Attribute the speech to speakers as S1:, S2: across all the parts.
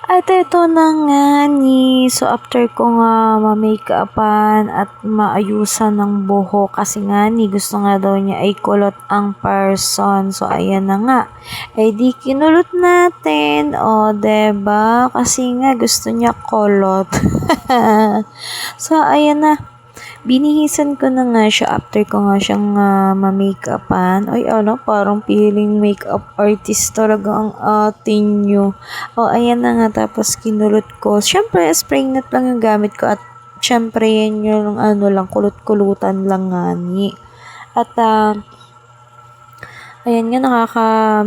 S1: At eto na nga ni, so after ko nga ma-makeupan at maayusan ng buhok kasi nga ni gusto nga daw niya ay kulot ang person. So ayan na nga. Eh di kinulot natin. O, diba? Kasi nga gusto niya kulot. So ayan na. Binihisan ko na nga siya after ko nga siyang ma-makeupan. Ay, ano, parang feeling makeup artist talaga ang atin nyo. O, ayan na nga. Tapos, kinulot ko. Siyempre, spray net lang yung gamit ko. At, siyempre, yan yung lang, kulot-kulutan lang nga ni. At, ayan nga,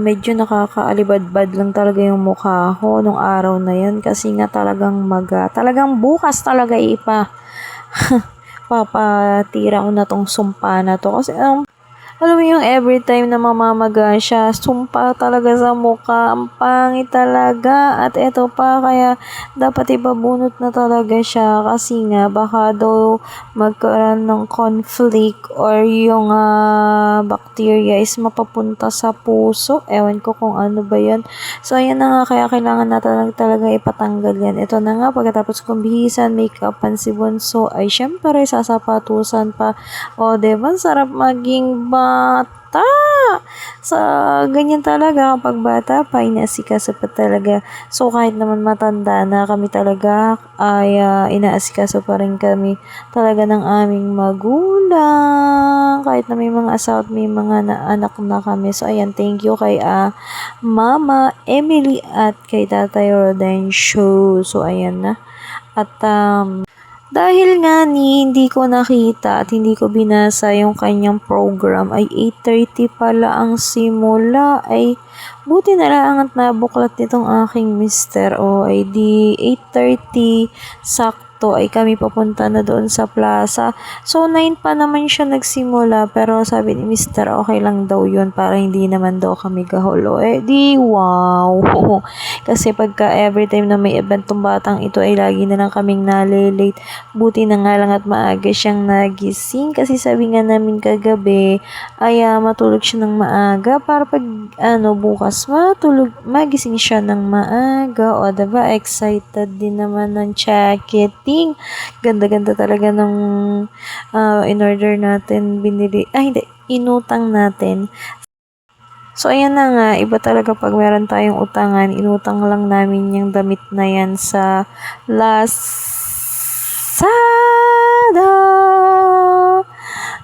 S1: medyo nakakaalibadbad lang talaga yung mukha ko nung araw na yan. Kasi nga talagang talagang bukas talaga papatira ko na tong sumpa na to. Kasi, alam mo yung every time na mamamaga siya, sumpa talaga sa mukha. Ang pangit talaga. At eto pa, kaya dapat ipabunot na talaga siya. Kasi nga, baka daw magkaroon ng conflict or yung bacteria is mapapunta sa puso. Ewan ko kung ano ba yan. So, ayan na nga. Kaya kailangan na talaga ipatanggal yan. Ito na nga, pagkatapos kong bihisan, makeup pan si Bonso, ay syempre, sasapatusan pa. O, diba? Sarap maging bata. So, ganyan talaga kapag bata pa, inaasikaso pa talaga. So, kahit naman matanda na kami talaga, ay inaasikaso pa rin kami talaga ng aming magulang. Kahit na may mga asawa at may mga anak na kami. So, ayan, thank you kay Mama Emily at kay Tatay Rodencio. So, ayan na. At, dahil nga hindi ko nakita at hindi ko binasa yung kanyang program ay 8:30 pala ang simula, ay buti na lang at nabuklat nitong aking mister. O ay di 8:30 sakto ay kami papunta na doon sa plaza. So 9 pa naman siya nagsimula, pero sabi ni mister okay lang daw yun para hindi naman daw kami gahulo. Eh di wow. Kasi pagka every time na may event tong batang ito ay lagi na lang kaming nalilate. Buti na nga lang at maaga siyang nagising kasi sabi nga namin kagabi ay matulog siya ng maaga para pag bukas magising siya ng maaga. O diba, excited din naman ng checketing. Ganda-ganda talaga ng in-order natin, inutang natin. So, ayan na nga, iba talaga pag meron tayong utangan, inutang lang namin yung damit na yan sa Lazada.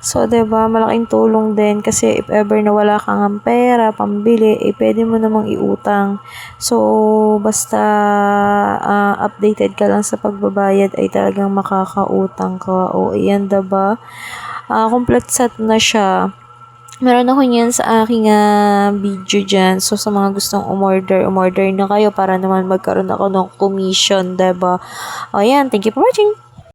S1: So, diba, malaking tulong din kasi if ever na wala kang pera, pambili, pwede mo namang iutang. So, basta updated ka lang sa pagbabayad ay talagang makakautang ka. O, ayan, diba? Complete set na siya. Meron ako niyan sa aking video dyan. So, sa mga gustong umorder na kayo para naman magkaroon ako ng commission, diba? O, yan. Thank you for watching!